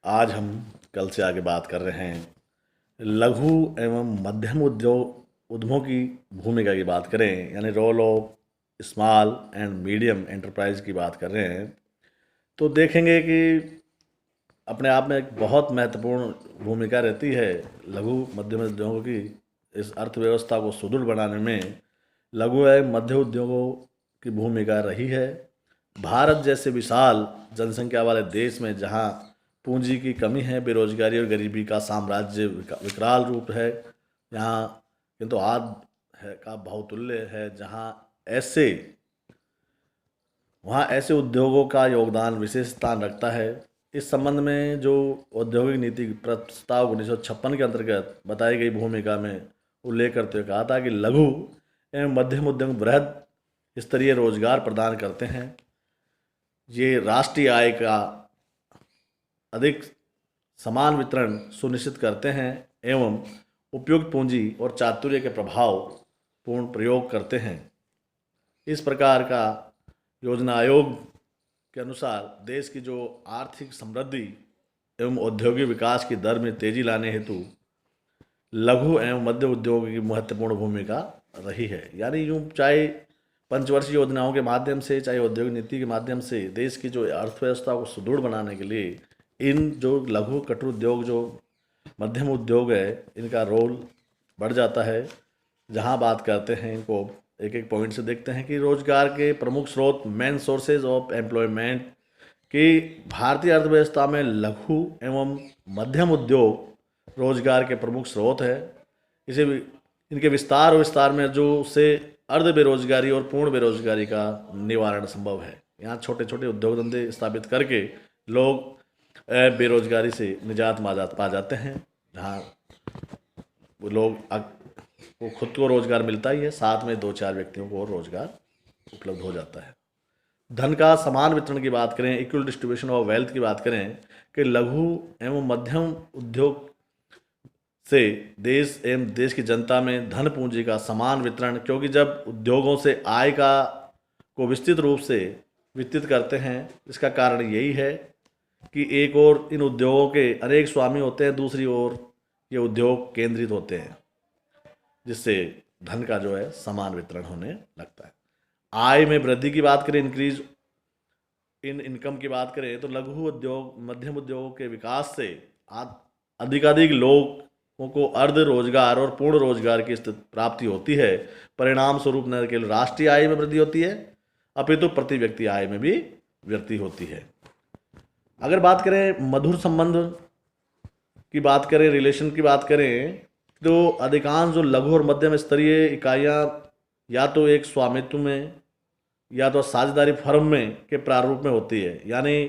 आज हम कल से आगे बात कर रहे हैं लघु एवं मध्यम उद्यमों की भूमिका की बात करें, यानी role of small and medium enterprise की बात कर रहे हैं। तो देखेंगे कि अपने आप में एक बहुत महत्वपूर्ण भूमिका रहती है लघु मध्यम उद्योगों की इस अर्थव्यवस्था को सुदृढ़ बनाने में। लघु एवं मध्य उद्योगों की भूमिका रही है। भारत जैसे विशाल जनसंख्या वाले देश में जहां पूंजी की कमी है, बेरोजगारी और गरीबी का साम्राज्य विकराल रूप है, यहाँ किंतु आज है का बहुतुल्य है, वहाँ ऐसे उद्योगों का योगदान विशेष स्थान रखता है। इस संबंध में जो औद्योगिक नीति प्रस्ताव 1956 के अंतर्गत बताई गई भूमिका में उल्लेख करते हुए कहा था कि लघु एवं मध्यम उद्यम वृहद स्तरीय रोजगार प्रदान करते हैं। ये राष्ट्रीय आय का अधिक समान वितरण सुनिश्चित करते हैं एवं उपयुक्त पूंजी और चातुर्य के प्रभाव पूर्ण प्रयोग करते हैं। इस प्रकार का योजना आयोग के अनुसार देश की जो आर्थिक समृद्धि एवं औद्योगिक विकास की दर में तेजी लाने हेतु लघु एवं मध्य उद्योग की महत्वपूर्ण भूमिका रही है। यानी यूँ चाहे पंचवर्षीय योजनाओं के माध्यम से, चाहे औद्योगिक नीति के माध्यम से देश की जो अर्थव्यवस्था को सुदृढ़ बनाने के लिए इन जो लघु कठोर उद्योग, जो मध्यम उद्योग है, इनका रोल बढ़ जाता है। जहां बात करते हैं इनको एक एक पॉइंट से देखते हैं कि रोजगार के प्रमुख स्रोत, मेन सोर्सेज ऑफ एम्प्लॉयमेंट, कि भारतीय अर्थव्यवस्था में लघु एवं मध्यम उद्योग रोजगार के प्रमुख स्रोत है। इसे इनके विस्तार में जो से अर्ध बेरोजगारी और पूर्ण बेरोजगारी का निवारण संभव है। यहाँ छोटे छोटे उद्योग धंधे स्थापित करके लोग बेरोजगारी से निजात पा जाते हैं, जहाँ वो लोग वो खुद को रोजगार मिलता ही है, साथ में दो चार व्यक्तियों को और रोजगार उपलब्ध हो जाता है। धन का समान वितरण की बात करें, इक्वल डिस्ट्रीब्यूशन ऑफ वेल्थ की बात करें, कि लघु एवं मध्यम उद्योग से देश की जनता में धन पूंजी का समान वितरण, क्योंकि जब उद्योगों से आय का को विस्तृत रूप से वितरित करते हैं, इसका कारण यही है कि एक ओर इन उद्योगों के अनेक स्वामी होते हैं, दूसरी ओर ये उद्योग केंद्रित होते हैं, जिससे धन का जो है समान वितरण होने लगता है। आय में वृद्धि की बात करें, इंक्रीज इन इनकम की बात करें, तो लघु उद्योग मध्यम उद्योगों के विकास से अधिकाधिक लोगों को अर्ध रोजगार और पूर्ण रोजगार की प्राप्ति होती है। परिणाम स्वरूप न केवल राष्ट्रीय आय में वृद्धि होती है, अपितु प्रति व्यक्ति आय में भी वृद्धि होती है। अगर बात करें मधुर संबंध की बात करें, रिलेशन की बात करें, तो अधिकांश जो लघु और मध्यम स्तरीय इकाइयाँ या तो एक स्वामित्व में या तो साझेदारी फर्म में के प्रारूप में होती है। यानी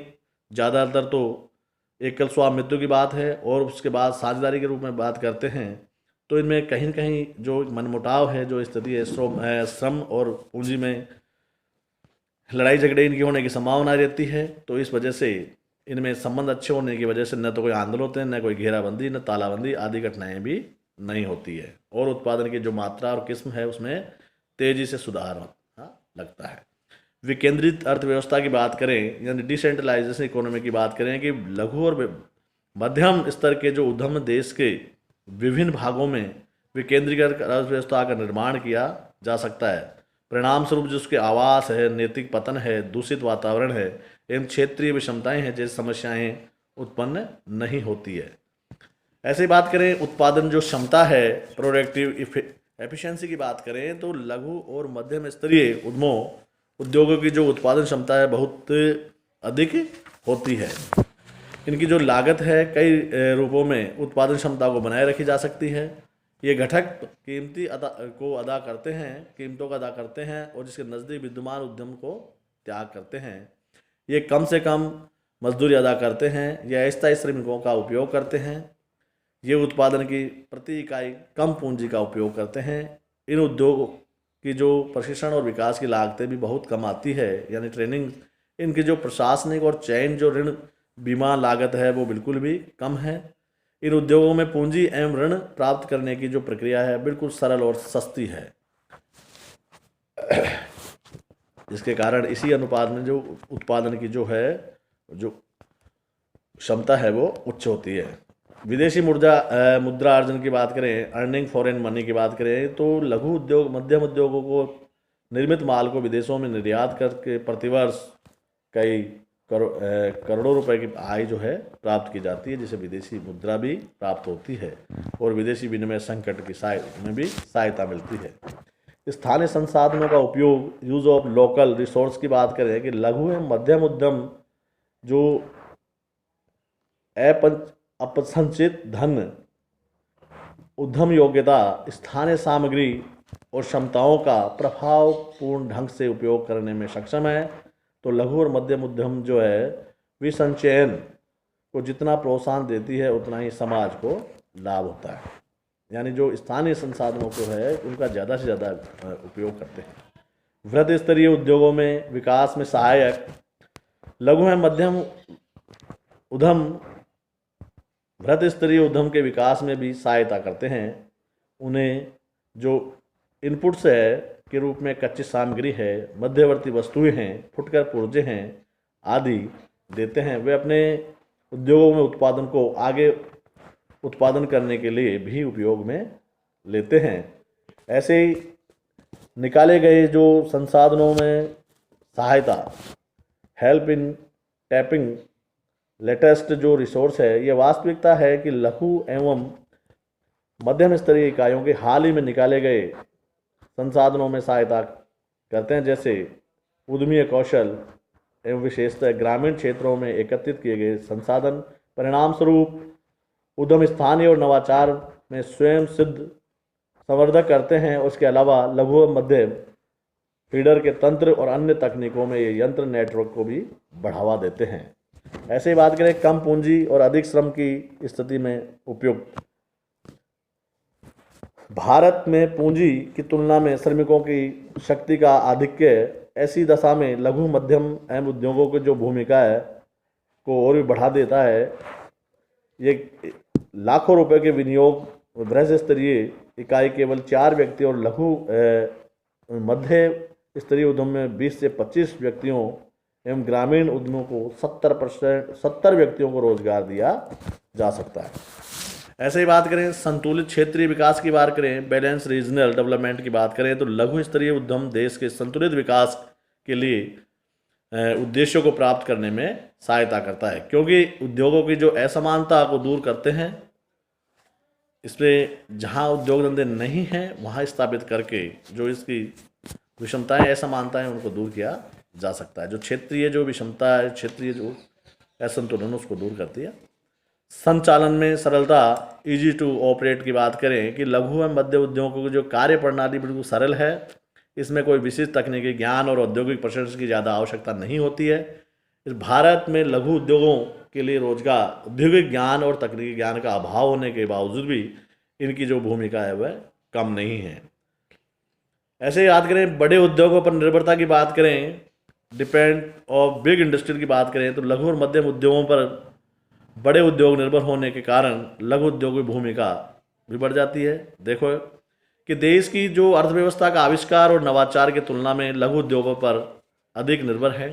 ज़्यादातर तो एकल स्वामित्व की बात है और उसके बाद साझेदारी के रूप में बात करते हैं। तो इनमें कहीं न कहीं जो मनमुटाव है, जो स्थिति है, श्रम और पूंजी में लड़ाई झगड़े इनकी होने की संभावना रहती है। तो इस वजह से इनमें संबंध अच्छे होने की वजह से न तो कोई आंदोलन होते हैं, न कोई घेराबंदी, न तालाबंदी आदि घटनाएं भी नहीं होती है, और उत्पादन की जो मात्रा और किस्म है उसमें तेजी से सुधार लगता है। विकेंद्रित अर्थव्यवस्था की बात करें, यानी डिसेंट्रलाइजेशन इकोनॉमी की बात करें, कि लघु और मध्यम स्तर के जो उद्यम देश के विभिन्न भागों में विकेंद्रीकृत अर्थव्यवस्था का निर्माण किया जा सकता है। परिणाम स्वरूप जो उसके आवास है, नैतिक पतन है, दूषित वातावरण है एवं क्षेत्रीय विषमताएं हैं जैसी समस्याएं उत्पन्न नहीं होती है। ऐसे ही बात करें उत्पादन जो क्षमता है, प्रोडक्टिव एफिशिएंसी की बात करें, तो लघु और मध्यम स्तरीय उद्योगों की जो उत्पादन क्षमता है बहुत अधिक होती है। इनकी जो लागत है कई रूपों में उत्पादन क्षमता को बनाए रखी जा सकती है। ये घटक कीमतों का अदा करते हैं और जिसके नज़दीक विद्यमान उद्यम को त्याग करते हैं। ये कम से कम मजदूरी अदा करते हैं या अस्थायी श्रमिकों का उपयोग करते हैं। ये उत्पादन की प्रति इकाई कम पूंजी का उपयोग करते हैं। इन उद्योगों की जो प्रशिक्षण और विकास की लागतें भी बहुत कम आती है, यानी ट्रेनिंग, इनकी जो प्रशासनिक और चयन जो ऋण बीमा लागत है वो बिल्कुल भी कम है। इन उद्योगों में पूंजी एवं ऋण प्राप्त करने की जो प्रक्रिया है बिल्कुल सरल और सस्ती है, जिसके कारण इसी अनुपात में जो उत्पादन की जो है जो क्षमता है वो उच्च होती है। विदेशी मुद्रा अर्जन की बात करें, अर्निंग फॉरेन मनी की बात करें, तो लघु उद्योग मध्यम उद्योगों को निर्मित माल को विदेशों में निर्यात करके प्रतिवर्ष कई करोड़ों रुपए की आय जो है प्राप्त की जाती है, जिसे विदेशी मुद्रा भी प्राप्त होती है और विदेशी विनिमय संकट की में भी सहायता मिलती है। स्थानीय संसाधनों का उपयोग, यूज ऑफ लोकल रिसोर्स की बात करें कि लघु एवं मध्यम उद्यम जो अपसंचित धन, उद्यम योग्यता, स्थानीय सामग्री और क्षमताओं का प्रभावपूर्ण ढंग से उपयोग करने में सक्षम है, तो लघु और मध्यम उद्यम जो है विसंचयन को जितना प्रोत्साहन देती है उतना ही समाज को लाभ होता है। यानी जो स्थानीय संसाधनों को है उनका ज़्यादा से ज़्यादा उपयोग करते हैं। वृहद स्तरीय उद्योगों में विकास में सहायक लघु एवं मध्यम उद्यम वृहद स्तरीय उद्यम के विकास में भी सहायता करते हैं। उन्हें जो इनपुट्स है के रूप में कच्ची सामग्री है, मध्यवर्ती वस्तुएं हैं, फुटकर पुर्जे हैं आदि देते हैं। वे अपने उद्योगों में उत्पादन को आगे उत्पादन करने के लिए भी उपयोग में लेते हैं। ऐसे ही निकाले गए जो संसाधनों में सहायता, हेल्प इन टैपिंग लेटेस्ट जो रिसोर्स है, यह वास्तविकता है कि लघु एवं मध्यम स्तरीय इकाइयों के हाल ही में निकाले गए संसाधनों में सहायता करते हैं, जैसे उद्यमीय कौशल एवं विशेषतः ग्रामीण क्षेत्रों में एकत्रित किए गए संसाधन। परिणाम स्वरूप उद्यम स्थानीय और नवाचार में स्वयं सिद्ध संवर्धक करते हैं। उसके अलावा लघु और मध्यम फीडर के तंत्र और अन्य तकनीकों में ये यंत्र नेटवर्क को भी बढ़ावा देते हैं। ऐसे ही बात करें कम पूंजी और अधिक श्रम की स्थिति में उपयुक्त, भारत में पूंजी की तुलना में श्रमिकों की शक्ति का आधिक्य ऐसी दशा में लघु मध्यम एवं उद्योगों की जो भूमिका है को और भी बढ़ा देता है। ये लाखों रुपए के विनियोग वृहद स्तरीय इकाई केवल 4 व्यक्ति और लघु मध्य स्तरीय उद्यम में 20 से 25 व्यक्तियों एवं ग्रामीण उद्यमों को 70 व्यक्तियों को रोजगार दिया जा सकता है। ऐसे ही बात करें संतुलित क्षेत्रीय विकास की बात करें, बैलेंस रीजनल डेवलपमेंट की बात करें, तो लघु स्तरीय उद्यम देश के संतुलित विकास के लिए उद्देश्यों को प्राप्त करने में सहायता करता है, क्योंकि उद्योगों की जो असमानता को दूर करते हैं। इसमें जहां उद्योग धंधे नहीं हैं वहां स्थापित करके जो इसकी विषमताएं असमानताएं उनको दूर किया जा सकता है। जो क्षेत्रीय जो विषमता है, क्षेत्रीय जो असंतुलन उसको दूर करती है। संचालन में सरलता, इजी टू ऑपरेट की बात करें कि लघु एवं मध्य उद्योगों की जो कार्य प्रणाली बिल्कुल सरल है, इसमें कोई विशिष्ट तकनीकी ज्ञान और औद्योगिक प्रशिक्षण की ज़्यादा आवश्यकता नहीं होती है। इस भारत में लघु उद्योगों के लिए रोजगार, औद्योगिक ज्ञान और तकनीकी ज्ञान का अभाव होने के बावजूद भी इनकी जो भूमिका है वह कम नहीं है। ऐसे याद करें बड़े उद्योगों पर निर्भरता की बात करें, डिपेंड ऑफ बिग इंडस्ट्री की बात करें, तो लघु और मध्यम उद्योगों पर बड़े उद्योग निर्भर होने के कारण लघु उद्योग की भूमिका भी बढ़ जाती है। देखो कि देश की जो अर्थव्यवस्था का आविष्कार और नवाचार की तुलना में लघु उद्योगों पर अधिक निर्भर है।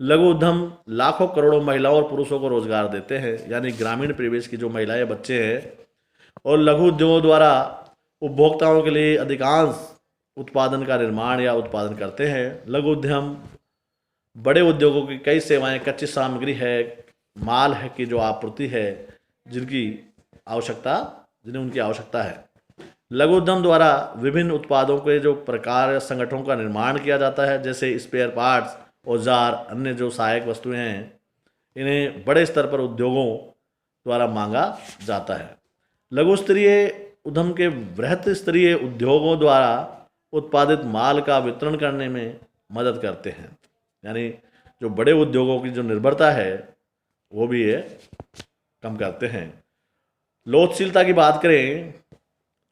लघु उद्यम लाखों करोड़ों महिलाओं और पुरुषों को रोजगार देते हैं, यानी ग्रामीण परिवेश की जो महिलाएं, बच्चे हैं, और लघु उद्योगों द्वारा उपभोक्ताओं के लिए अधिकांश उत्पादन का निर्माण या उत्पादन करते हैं। लघु उद्यम बड़े उद्योगों की कई सेवाएं, कच्ची सामग्री है, माल है की जो आपूर्ति है, जिन्हें उनकी आवश्यकता है। लघु उद्यम द्वारा विभिन्न उत्पादों के जो प्रकार संगठनों का निर्माण किया जाता है, जैसे स्पेयर पार्ट्स, औजार, अन्य जो सहायक वस्तुएं हैं, इन्हें बड़े स्तर पर उद्योगों द्वारा मांगा जाता है। लघु स्तरीय उद्यम के वृहद स्तरीय उद्योगों द्वारा उत्पादित माल का वितरण करने में मदद करते हैं, यानी जो बड़े उद्योगों की जो निर्भरता है वो भी ये कम करते हैं। लोचशीलता की बात करें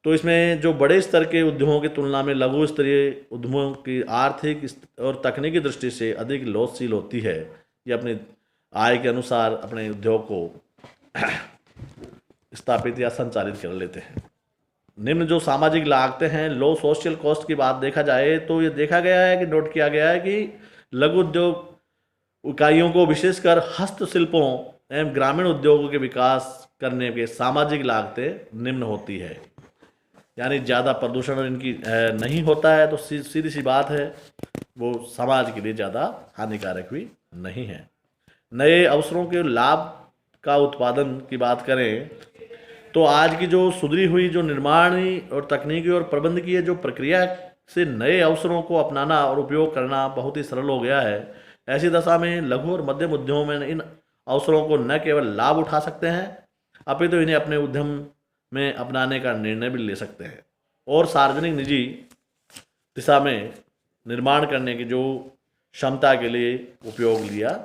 तो इसमें जो बड़े स्तर के उद्योगों की तुलना में लघु स्तरीय उद्यमों की आर्थिक और तकनीकी दृष्टि से अधिक लोचशील होती है। ये अपनी आय के अनुसार अपने उद्योग को स्थापित या संचालित कर लेते हैं। निम्न जो सामाजिक लागतें हैं, लो सोशल कॉस्ट की बात देखा जाए तो ये देखा गया है कि नोट किया गया है कि लघु उद्योग इकाइयों को विशेषकर हस्तशिल्पों एवं ग्रामीण उद्योगों के विकास करने के सामाजिक लागतें निम्न होती है। यानी ज़्यादा प्रदूषण इनकी नहीं होता है तो सीधी सी बात है वो समाज के लिए ज़्यादा हानिकारक भी नहीं है। नए अवसरों के लाभ का उत्पादन की बात करें तो आज की जो सुधरी हुई जो निर्माणी और तकनीकी और प्रबंधकीय जो प्रक्रिया से नए अवसरों को अपनाना और उपयोग करना बहुत ही सरल हो गया है। ऐसी दशा में लघु और मध्यम उद्यमों में इन अवसरों को न केवल लाभ उठा सकते हैं अपितु इन्हें अपने उद्यम में अपनाने का निर्णय भी ले सकते हैं और सार्वजनिक निजी दिशा में निर्माण करने की जो क्षमता के लिए उपयोग लिया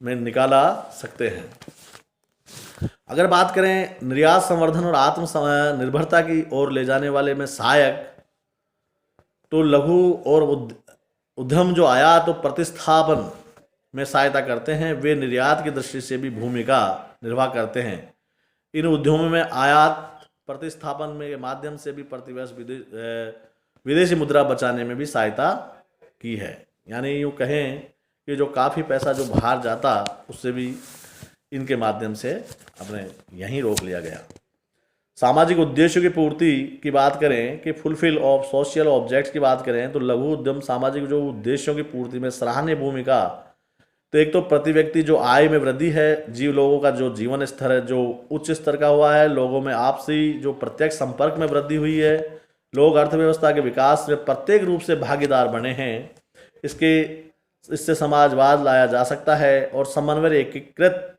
में निकाला सकते हैं। अगर बात करें निर्यात संवर्धन और आत्मनिर्भरता की ओर ले जाने वाले में सहायक तो लघु और उद्यम जो आयात और प्रतिस्थापन में सहायता करते हैं वे निर्यात की दृष्टि से भी भूमिका निर्वाह करते हैं। इन उद्यमों में आयात प्रतिस्थापन में के माध्यम से भी प्रतिवर्ष विदेशी मुद्रा बचाने में भी सहायता की है। यानी यूँ कहें कि जो काफ़ी पैसा जो बाहर जाता उससे भी इनके माध्यम से अपने यहीं रोक लिया गया। सामाजिक उद्देश्यों की पूर्ति की बात करें कि फुलफिल ऑफ सोशल ऑब्जेक्ट्स की बात करें तो लघु उद्यम सामाजिक जो उद्देश्यों की पूर्ति में सराहनीय भूमिका तो एक तो प्रति व्यक्ति जो आय में वृद्धि है, लोगों का जो जीवन स्तर है जो उच्च स्तर का हुआ है, लोगों में आपसी जो प्रत्यक्ष संपर्क में वृद्धि हुई है, लोग अर्थव्यवस्था के विकास में प्रत्येक रूप से भागीदार बने हैं। इससे समाजवाद लाया जा सकता है और समन्वय एकीकृत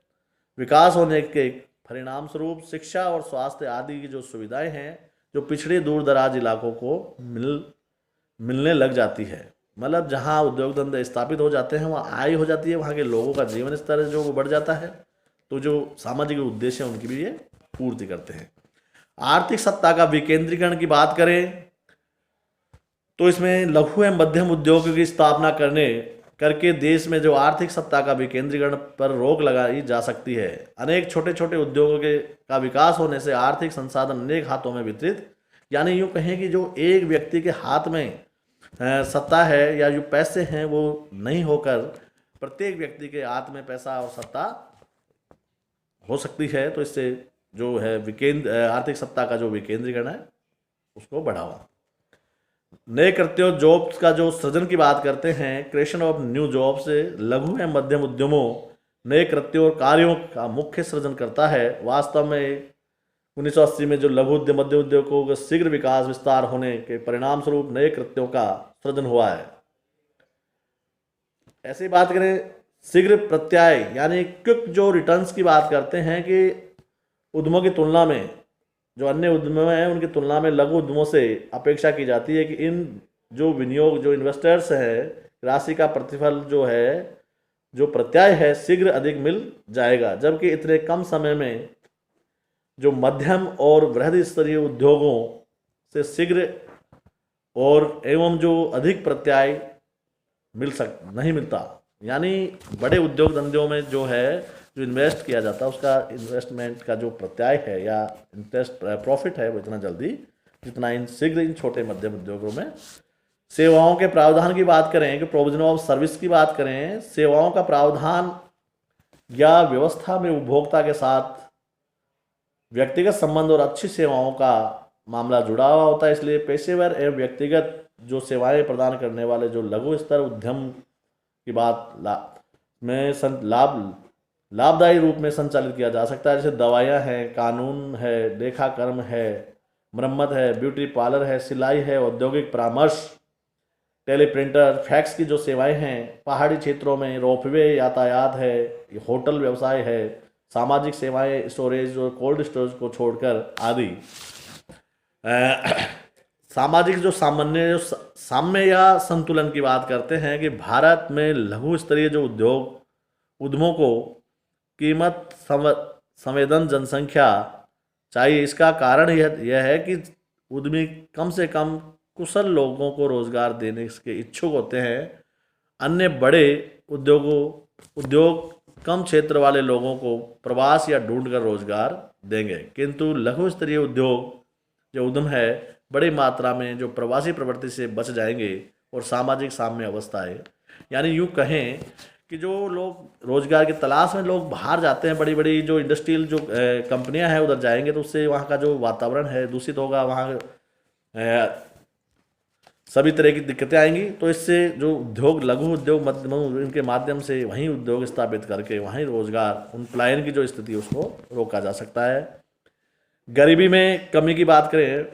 विकास होने के परिणाम स्वरूप शिक्षा और स्वास्थ्य आदि की जो सुविधाएं हैं जो पिछड़े दूर दराज इलाकों को मिलने लग जाती है। मतलब जहाँ उद्योग धंधे स्थापित हो जाते हैं वहाँ आय हो जाती है, वहाँ के लोगों का जीवन स्तर जो वो बढ़ जाता है, तो जो सामाजिक उद्देश्य हैं उनकी भी ये पूर्ति करते हैं। आर्थिक सत्ता का विकेंद्रीकरण की बात करें तो इसमें लघु एवं मध्यम उद्योगों की स्थापना करके देश में जो आर्थिक सत्ता का विकेंद्रीकरण पर रोक लगाई जा सकती है। अनेक छोटे छोटे उद्योगों का विकास होने से आर्थिक संसाधन अनेक हाथों में वितरित, यानी यूँ कहें कि जो एक व्यक्ति के हाथ में सत्ता है या जो पैसे हैं वो नहीं होकर प्रत्येक व्यक्ति के हाथ में पैसा और सत्ता हो सकती है। तो इससे जो है आर्थिक सत्ता का जो विकेंद्रीकरण है उसको बढ़ावा। नए कृत्यों जॉब्स का जो सृजन की बात करते हैं, क्रिएशन ऑफ न्यू जॉब से लघु एवं मध्यम उद्यमों नए कृत्यों और कार्यों का मुख्य सृजन करता है। वास्तव में 1980 में जो लघु उद्यम मध्य उद्योगों का शीघ्र विकास विस्तार होने के परिणाम स्वरूप नए कृत्यों का सृजन हुआ है। ऐसी बात करें शीघ्र प्रत्याय यानी क्विक जो रिटर्न्स की बात करते हैं कि उद्यमों की तुलना में जो अन्य उद्यम हैं उनकी तुलना में लघु उद्यमों से अपेक्षा की जाती है कि इन जो विनियोग जो इन्वेस्टर्स है राशि का प्रतिफल जो है जो प्रत्याय है शीघ्र अधिक मिल जाएगा, जबकि इतने कम समय में जो मध्यम और वृहद स्तरीय उद्योगों से शीघ्र और एवं जो अधिक प्रत्याय नहीं मिलता। यानी बड़े उद्योग धंधों में जो है जो इन्वेस्ट किया जाता है उसका इन्वेस्टमेंट का जो प्रत्याय है या इंटरेस्ट प्रॉफिट है वो इतना जल्दी जितना इन शीघ्र इन छोटे मध्यम उद्योगों में। सेवाओं के प्रावधान की बात करें कि प्रोविजन ऑफ सर्विस की बात करें, सेवाओं का प्रावधान या व्यवस्था में उपभोक्ता के साथ व्यक्तिगत संबंध और अच्छी सेवाओं का मामला जुड़ा हुआ होता है। इसलिए पेशेवर एवं व्यक्तिगत जो सेवाएं प्रदान करने वाले जो लघु स्तर उद्यम की बात लाभदायी रूप में संचालित किया जा सकता है। जैसे दवाइयाँ हैं, कानून है, लेखाकर्म है, मरम्मत है, ब्यूटी पार्लर है, सिलाई है, औद्योगिक परामर्श, टेलीप्रिंटर, फैक्स की जो सेवाएं हैं, पहाड़ी क्षेत्रों में रोपवे यातायात है, होटल व्यवसाय है, सामाजिक सेवाएं, स्टोरेज और कोल्ड स्टोरेज को छोड़कर आदि। सामाजिक जो साम्य या संतुलन की बात करते हैं कि भारत में लघु स्तरीय जो उद्यमों को कीमत संवेदन जनसंख्या चाहिए। इसका कारण यह है कि उद्यमी कम से कम कुशल लोगों को रोजगार देने के इच्छुक होते हैं। अन्य बड़े उद्योग कम क्षेत्र वाले लोगों को प्रवास या ढूंढ कर रोजगार देंगे, किंतु लघु स्तरीय उद्योग जो उद्यम है बड़ी मात्रा में जो प्रवासी प्रवृत्ति से बच जाएंगे और सामाजिक साम्य अवस्था है। यानी यूँ कहें कि जो लोग रोजगार की तलाश में लोग बाहर जाते हैं, बड़ी बड़ी जो इंडस्ट्रियल जो कंपनियां हैं उधर जाएंगे, तो उससे वहाँ का जो वातावरण है दूषित होगा, वहाँ सभी तरह की दिक्कतें आएंगी। तो इससे जो उद्योग, लघु उद्योग, मध्यम, इनके माध्यम से वहीं उद्योग स्थापित करके वहीं रोजगार, उन पलायन की जो स्थिति है उसको रोका जा सकता है। गरीबी में कमी की बात करें,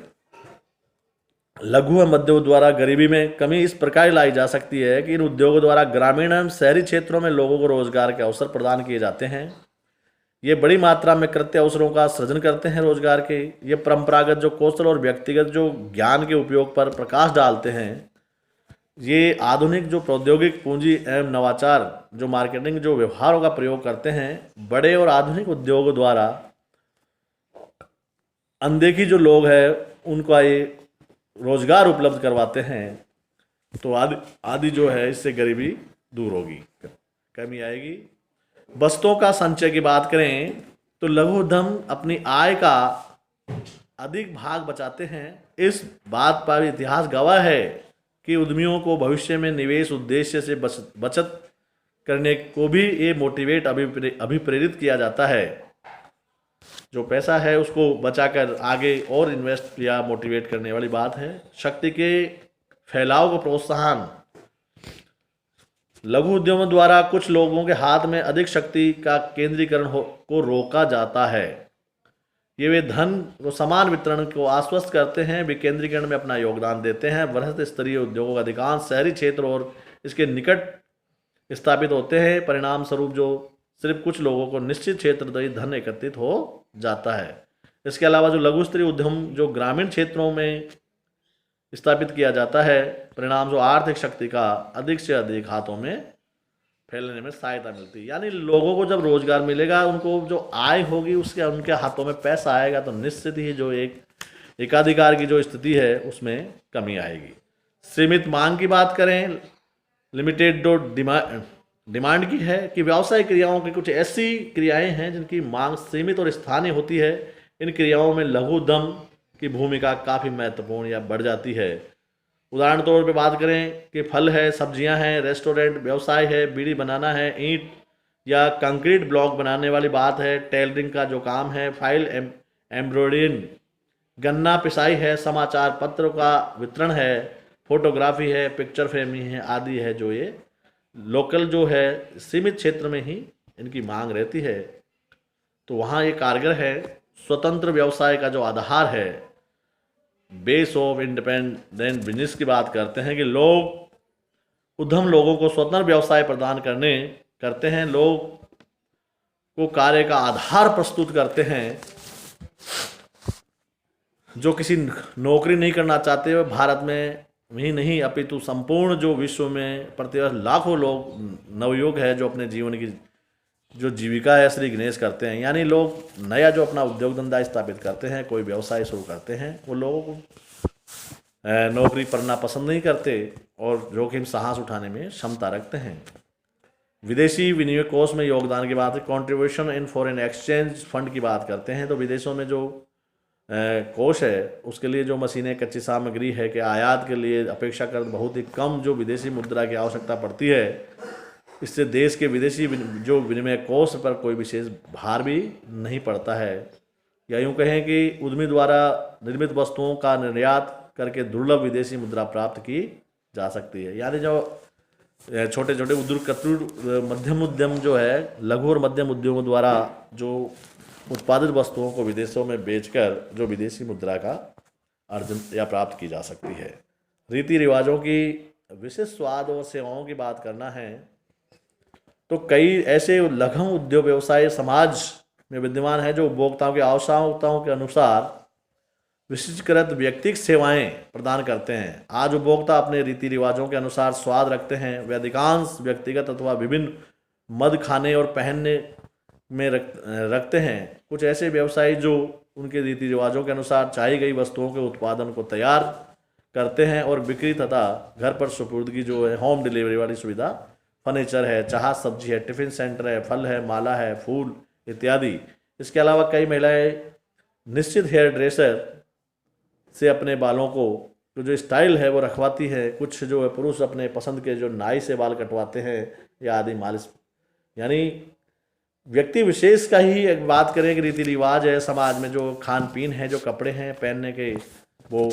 लघु व मध्यम द्वारा गरीबी में कमी इस प्रकार लाई जा सकती है कि इन उद्योगों द्वारा ग्रामीण एवं शहरी क्षेत्रों में लोगों को रोजगार के अवसर प्रदान किए जाते हैं। ये बड़ी मात्रा में कृत्य अवसरों का सृजन करते हैं रोजगार के। ये परंपरागत जो कौशल और व्यक्तिगत जो ज्ञान के उपयोग पर प्रकाश डालते हैं। ये आधुनिक जो प्रौद्योगिक पूंजी एवं नवाचार जो मार्केटिंग जो व्यवहारों का प्रयोग करते हैं। बड़े और आधुनिक उद्योगों द्वारा अनदेखी जो लोग हैं उनका ये रोजगार उपलब्ध करवाते हैं। तो आदि आदि जो है इससे गरीबी दूर होगी, कमी आएगी। वस्तुओं का संचय की बात करें तो लघु उद्यम अपनी आय का अधिक भाग बचाते हैं। इस बात पर इतिहास गवाह है कि उद्यमियों को भविष्य में निवेश उद्देश्य से बचत करने को भी ये मोटिवेट अभिप्रेरित किया जाता है। जो पैसा है उसको बचाकर आगे और इन्वेस्ट या मोटिवेट करने वाली बात है। शक्ति के फैलाव को प्रोत्साहन, लघु उद्यमों द्वारा कुछ लोगों के हाथ में अधिक शक्ति का केंद्रीकरण को रोका जाता है। ये वे धन को समान वितरण को आश्वस्त करते हैं, विकेंद्रीकरण में अपना योगदान देते हैं। वृहत स्तरीय उद्योगों का अधिकांश शहरी क्षेत्र और इसके निकट स्थापित होते हैं। परिणाम स्वरूप जो सिर्फ कुछ लोगों को निश्चित क्षेत्र तक धन एकत्रित हो जाता है। इसके अलावा जो लघु स्तरीय उद्यम जो ग्रामीण क्षेत्रों में स्थापित किया जाता है, परिणाम जो आर्थिक शक्ति का अधिक से अधिक हाथों में फैलने में सहायता मिलती है। यानी लोगों को जब रोजगार मिलेगा, उनको जो आय होगी उसके उनके हाथों में पैसा आएगा, तो निश्चित ही जो एक एकाधिकार की जो स्थिति है उसमें कमी आएगी। सीमित मांग की बात करें, लिमिटेड जो डिमांड की है कि व्यावसायिक क्रियाओं की कुछ ऐसी क्रियाएं हैं जिनकी मांग सीमित और स्थानीय होती है। इन क्रियाओं में लघु उद्यम की भूमिका काफ़ी महत्वपूर्ण या बढ़ जाती है। उदाहरण तौर पे बात करें कि फल है, सब्जियां हैं, रेस्टोरेंट व्यवसाय है, बीड़ी बनाना है, ईंट या कंक्रीट ब्लॉक बनाने वाली बात है, टेलरिंग का जो काम है, फाइल एम्ब्रॉयडरिंग, गन्ना पिसाई है, समाचार पत्र का वितरण है, फोटोग्राफी है, पिक्चर फ्रेमिंग है आदि है। जो ये लोकल जो है सीमित क्षेत्र में ही इनकी मांग रहती है, तो वहाँ ये कारगर है। स्वतंत्र व्यवसाय का जो आधार है, बेस ऑफ इंडिपेंडेंट बिजनेस की बात करते हैं कि उद्यम लोगों को स्वतंत्र व्यवसाय प्रदान करते हैं, लोग को कार्य का आधार प्रस्तुत करते हैं। जो किसी नौकरी नहीं करना चाहते, वे भारत में ही नहीं अपितु संपूर्ण जो विश्व में प्रतिवर्ष लाखों लोग नवयुवक है जो अपने जीवन की जो जीविका है श्री गणेश करते हैं। यानी लोग नया जो अपना उद्योग धंधा स्थापित करते हैं, कोई व्यवसाय शुरू करते हैं, वो लोगों को नौकरी करना पसंद नहीं करते और जोखिम साहस उठाने में क्षमता रखते हैं। विदेशी विनिमय कोष में योगदान की बात है, contribution in foreign exchange fund की बात करते हैं। तो विदेशों में जो कोष है उसके लिए जो मशीनें, कच्ची सामग्री है कि आयात के लिए अपेक्षाकृत बहुत ही कम जो विदेशी मुद्रा की आवश्यकता पड़ती है। इससे देश के विदेशी जो विनिमय कोष पर कोई विशेष भार भी नहीं पड़ता है। या यूँ कहें कि उद्यमी द्वारा निर्मित वस्तुओं का निर्यात करके दुर्लभ विदेशी मुद्रा प्राप्त की जा सकती है। यानी जो छोटे छोटे उद्योग मध्यम उद्यम जो है, लघु और मध्यम उद्योगों द्वारा जो उत्पादित वस्तुओं को विदेशों में बेचकर जो विदेशी मुद्रा का अर्जन या प्राप्त की जा सकती है। रीति रिवाजों की विशिष्ट स्वाद और सेवाओं की बात करना है तो कई ऐसे लघु उद्योग व्यवसाय समाज में विद्यमान है जो उपभोक्ताओं की आवश्यकताओं के अनुसार विशिष्टकृत व्यक्तिगत सेवाएं प्रदान करते हैं। आज उपभोक्ता अपने रीति रिवाजों के अनुसार स्वाद रखते हैं। वे अधिकांश व्यक्तिगत अथवा विभिन्न मद खाने और पहनने में रखते हैं। कुछ ऐसे व्यवसायी जो उनके रीति रिवाजों के अनुसार चाही गई वस्तुओं के उत्पादन को तैयार करते हैं और बिक्री तथा घर पर सुपुर्दगी जो है होम डिलीवरी वाली सुविधा, फर्नीचर है, चाह सब्जी है, टिफिन सेंटर है, फल है, माला है, फूल इत्यादि। इसके अलावा कई महिलाएं निश्चित हेयर ड्रेसर से अपने बालों को जो स्टाइल है वो रखवाती है। कुछ जो है पुरुष अपने पसंद के जो नाई से बाल कटवाते हैं या आदि मालिश, यानी व्यक्ति विशेष का ही एक बात करें कि रीति रिवाज है समाज में, जो खान पीन है, जो कपड़े हैं पहनने के, वो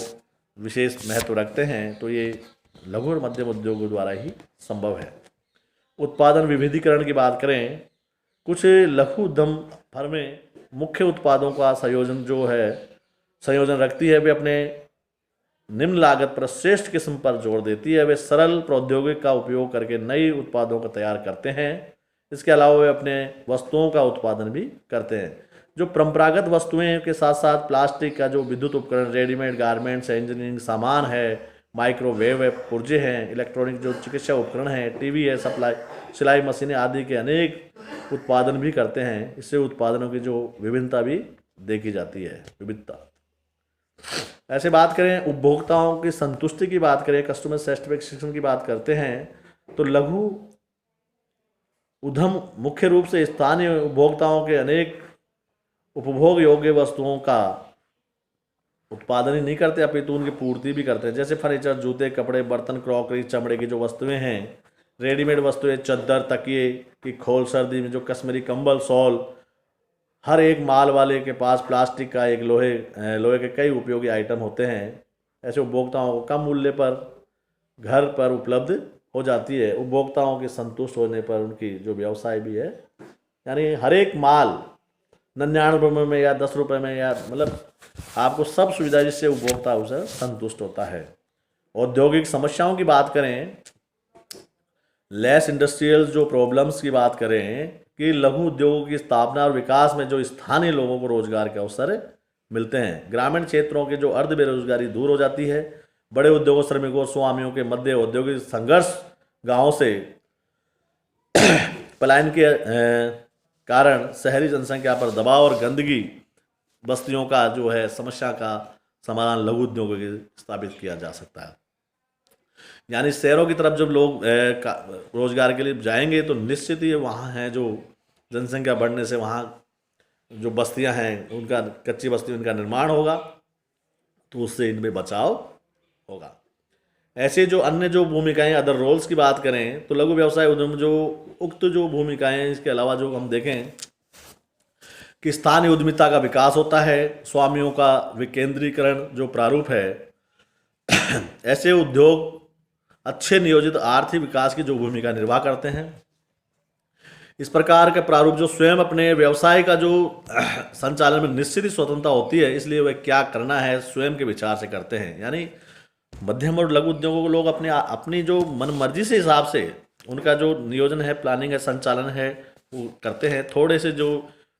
विशेष महत्व रखते हैं, तो ये लघु और मध्यम उद्योगों द्वारा ही संभव है। उत्पादन विविधीकरण की बात करें, कुछ लघु उद्यम फर्में मुख्य उत्पादों का संयोजन रखती है। वे अपने निम्न लागत पर श्रेष्ठ किस्म पर जोर देती है। वे सरल प्रौद्योगिकी का उपयोग करके नए उत्पादों को तैयार करते हैं। इसके अलावा वे अपने वस्तुओं का उत्पादन भी करते हैं। जो परंपरागत वस्तुएं के साथ साथ प्लास्टिक का जो विद्युत उपकरण, रेडीमेड गारमेंट्स, इंजीनियरिंग सामान है, माइक्रोवेव है, पुर्जे हैं, इलेक्ट्रॉनिक जो चिकित्सा उपकरण हैं, टीवी है, सिलाई मशीनें आदि के अनेक उत्पादन भी करते हैं। इससे उत्पादनों की जो विभिन्नता भी देखी जाती है, विविधता। ऐसे बात करें उपभोक्ताओं की संतुष्टि की बात करें, कस्टमर सेटिस्फेक्शन की बात करते हैं, तो लघु उद्यम मुख्य रूप से स्थानीय उपभोक्ताओं के अनेक उपभोग योग्य वस्तुओं का उत्पादन ही नहीं करते, अपितु उनकी पूर्ति भी करते हैं। जैसे फर्नीचर, जूते, कपड़े, बर्तन, क्रॉकरी, चमड़े की जो वस्तुएं हैं, रेडीमेड वस्तुएं, चद्दर, तकिए की खोल, सर्दी में जो कश्मीरी कंबल, शॉल, हर एक माल वाले के पास प्लास्टिक का एक लोहे के कई उपयोगी आइटम होते हैं। ऐसे उपभोक्ताओं को कम मूल्य पर घर पर उपलब्ध हो जाती है। उपभोक्ताओं के संतुष्ट होने पर उनकी जो व्यवसाय भी है, यानी हर एक माल 99 रुपये में या 10 रुपये में, या मतलब आपको सब सुविधा, जिससे उपभोक्ता उसे संतुष्ट होता है। औद्योगिक समस्याओं की बात करें, लेस इंडस्ट्रियल जो प्रॉब्लम्स की बात करें कि लघु उद्योगों की स्थापना और विकास में जो स्थानीय लोगों को रोजगार के अवसर मिलते हैं, ग्रामीण क्षेत्रों के जो अर्ध बेरोजगारी दूर हो जाती है, बड़े उद्योगों, श्रमिकों और स्वामियों के मध्य औद्योगिक संघर्ष, गांवों से पलायन के कारण शहरी जनसंख्या पर दबाव और गंदगी बस्तियों का जो है समस्या का समाधान लघु उद्योगों के स्थापित किया जा सकता है। यानी शहरों की तरफ जब लोग रोजगार के लिए जाएंगे तो निश्चित ही वहाँ हैं जो जनसंख्या बढ़ने से वहाँ जो बस्तियाँ हैं उनका, कच्ची बस्ती, उनका निर्माण होगा, तो उससे इनमें बचाव होगा। ऐसे जो अन्य जो भूमिकाएं, अदर रोल्स की बात करें, तो लघु व्यवसाय उद्यम जो उक्त जो भूमिकाएं, इसके अलावा जो हम देखें कि स्थानीय उद्यमिता का विकास होता है, स्वामियों का विकेंद्रीकरण जो प्रारूप है, ऐसे उद्योग अच्छे नियोजित आर्थिक विकास की जो भूमिका निर्वाह करते हैं। इस प्रकार के प्रारूप जो स्वयं अपने व्यवसाय का जो संचालन में निश्चित ही स्वतंत्रता होती है, इसलिए वह क्या करना है स्वयं के विचार से करते हैं। यानी मध्यम और लघु उद्योगों को लोग अपनी जो मन मर्जी से हिसाब से उनका जो नियोजन है, प्लानिंग है, संचालन है, वो करते हैं। थोड़े से जो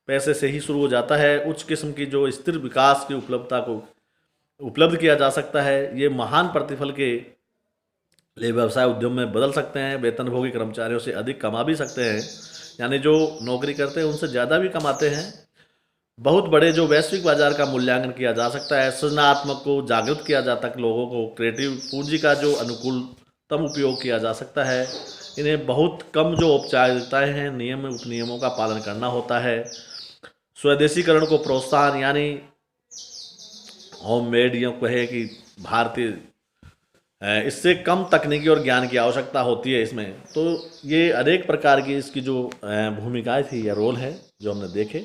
पैसे से ही शुरू हो जाता है, उच्च किस्म की जो स्थिर विकास की उपलब्धता को उपलब्ध किया जा सकता है। ये महान प्रतिफल के लिए व्यवसाय उद्यम में बदल सकते हैं। वेतनभोगी कर्मचारियों से अधिक कमा भी सकते हैं, यानी जो नौकरी करते हैं उनसे ज़्यादा भी कमाते हैं। बहुत बड़े जो वैश्विक बाजार का मूल्यांकन किया जा सकता है। सृजनात्मक को जागृत किया जाता है, लोगों को क्रिएटिव पूंजी का जो अनुकूलतम उपयोग किया जा सकता है। इन्हें बहुत कम जो औपचारिकताएँ हैं, नियम उपनियमों का पालन करना होता है। स्वदेशीकरण को प्रोत्साहन, यानी होममेड, या कहे कि भारतीय, इससे कम तकनीकी और ज्ञान की आवश्यकता होती है इसमें। तो ये अनेक प्रकार की इसकी जो भूमिकाएं थी या रोल है जो हमने देखे।